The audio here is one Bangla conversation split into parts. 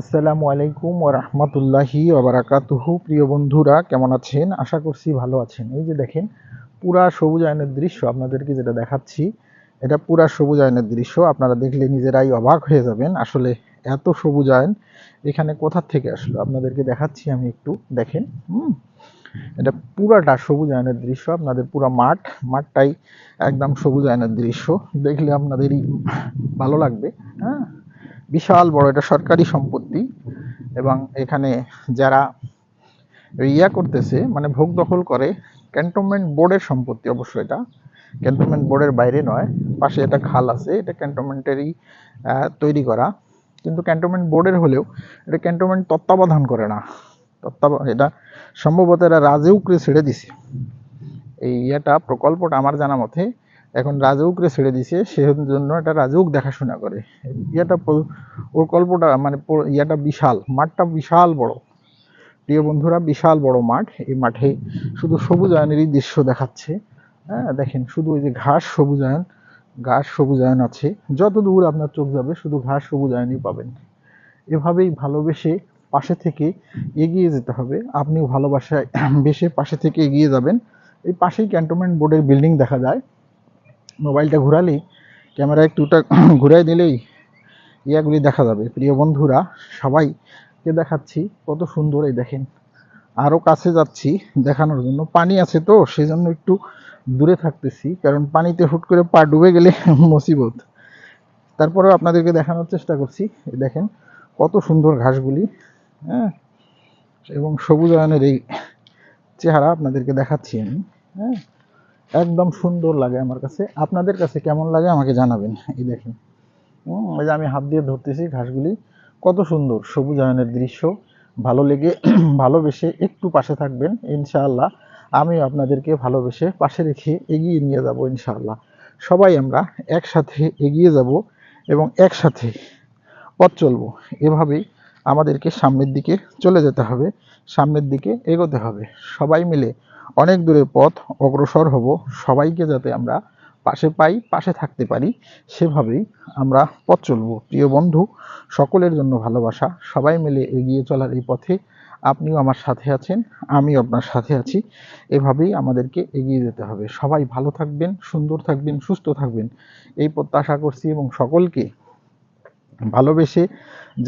আসসালামু আলাইকুম ওয়া রাহমাতুল্লাহি ওয়া বারাকাতুহু। প্রিয় বন্ধুরা, কেমন আছেন? আশা করছি ভালো আছেন। এই যে দেখেন, পুরা সবুজায়নের দৃশ্য আপনাদেরকে যেটা দেখাচ্ছি, এটা পুরা সবুজায়নের দৃশ্য। আপনারা দেখলে নিজেরাই অবাক হয়ে যাবেন। আসলে এত সবুজায়ন এখানে কোথা থেকে আসলো? আপনাদেরকে দেখাচ্ছি আমি একটু দেখেন। এটা পুরাটা সবুজায়নের দৃশ্য। আপনাদের পুরা মাঠটাই একদম সবুজায়নের দৃশ্য। দেখলে আপনাদেরই ভালো লাগবে। হ্যাঁ, বিশাল বড়, এটা সরকারি সম্পত্তি এবং এখানে যারা করতেছে মানে ভোগ দখল করে, ক্যান্টনমেন্ট বোর্ডের সম্পত্তি। অবশ্য এটা ক্যান্টনমেন্ট বোর্ডের বাইরে নয়, পাশে একটা খাল আছে, এটা ক্যান্টনমেন্টেরই তৈরি করা, কিন্তু ক্যান্টনমেন্ট বোর্ডের হলেও এটা ক্যান্টনমেন্ট তত্ত্বাবধান করে না। এটা সম্ভবত এরা রাজউকরে ছেড়ে দিছে। এই প্রকল্পটা আমার জানা মতে এখন রাজউকরে ছেড়ে দিছে, সেজন্য এটা রাজউক দেখাশোনা করে। প্রকল্পটা মানে বিশাল, মাঠটা বিশাল বড়। প্রিয় বন্ধুরা, বিশাল বড় মাঠ। এই মাঠে শুধু সবুজায়নেরই দৃশ্য দেখাচ্ছে। হ্যাঁ, দেখেন শুধু ওই যে ঘাস সবুজায়ন আছে, যত দূর আপনার চোখ যাবে শুধু ঘাস সবুজায়নই পাবেন। এভাবেই ভালোবেসে পাশে থেকে এগিয়ে যেতে হবে। আপনিও ভালোবাসায় বেশে পাশে থেকে এগিয়ে যাবেন। এই পাশেই ক্যান্টনমেন্ট বোর্ডের বিল্ডিং দেখা যায়। মোবাইলটা ঘোরালেই, ক্যামেরা একটুটা ঘুরাই দিলেই ইয়াগুলি দেখা যাবে। প্রিয় বন্ধুরা, সবাইকে দেখাচ্ছি কত সুন্দর। এই দেখেন, আরও কাছে যাচ্ছি দেখানোর জন্য। পানি আছে তো সেজন্য একটু দূরে থাকতেছি, কারণ পানিতে হুট করে পা ডুবে গেলে মুসিবত। তারপরেও আপনাদেরকে দেখানোর চেষ্টা করছি। দেখেন কত সুন্দর ঘাসগুলি। হ্যাঁ, এবং সবুজায়নের এই চেহারা আপনাদেরকে দেখাচ্ছি আমি। হ্যাঁ, একদম সুন্দর লাগে আমার কাছে। আপনাদের কাছে কেমন লাগে আমাকে জানাবেন। এই দেখেন, এই যে আমি হাত দিয়ে ধরতেছি ঘাসগুলি, কত সুন্দর সবুজায়নের দৃশ্য। ভালো লেগে ভালোবেসে একটু পাশে থাকবেন ইনশাআল্লাহ। আমিও আপনাদেরকে ভালোবেসে পাশে রেখে এগিয়ে নিয়ে যাব ইনশাআল্লাহ। সবাই আমরা একসাথে এগিয়ে যাব এবং একসাথে পথ চলবো। এভাবেই আমাদেরকে সামনের দিকে চলে যেতে হবে, সামনের দিকে এগোতে হবে। সবাই মিলে অনেক দূরের পথ অগ্রসর হব। সবাইকে যাতে আমরা পাশে পাই, পাশে থাকতে পারি, সেভাবেই আমরা পথ চলবো। প্রিয় বন্ধু, সকলের জন্য ভালোবাসা। সবাই মিলে এগিয়ে চলার এই পথে আপনিও আমার সাথে আছেন, আমিও আপনার সাথে আছি। এভাবেই আমাদেরকে এগিয়ে যেতে হবে। সবাই ভালো থাকবেন, সুন্দর থাকবেন, সুস্থ থাকবেন, এই প্রত্যাশা করছি এবং সকলকে ভালোবেসে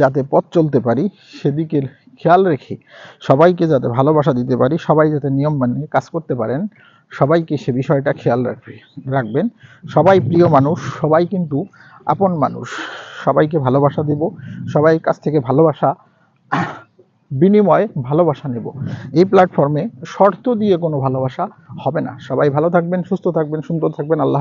যাতে পথ চলতে পারি সেদিকে খেয়াল রেখে সবাইকে যাতে ভালোবাসা দিতে পারি, সবাই যাতে নিয়ম মানিয়ে কাজ করতে পারেন, সবাইকে সে বিষয়টা খেয়াল রাখবেন। সবাই প্রিয় মানুষ, সবাই কিন্তু আপন মানুষ। সবাইকে ভালোবাসা দেব, সবাই কাছ থেকে ভালোবাসা বিনিময়ে ভালোবাসা নেব। এই প্ল্যাটফর্মে শর্ত দিয়ে কোনো ভালোবাসা হবে না। সবাই ভালো থাকবেন, সুস্থ থাকবেন, সুন্দর থাকবেন। আল্লাহ।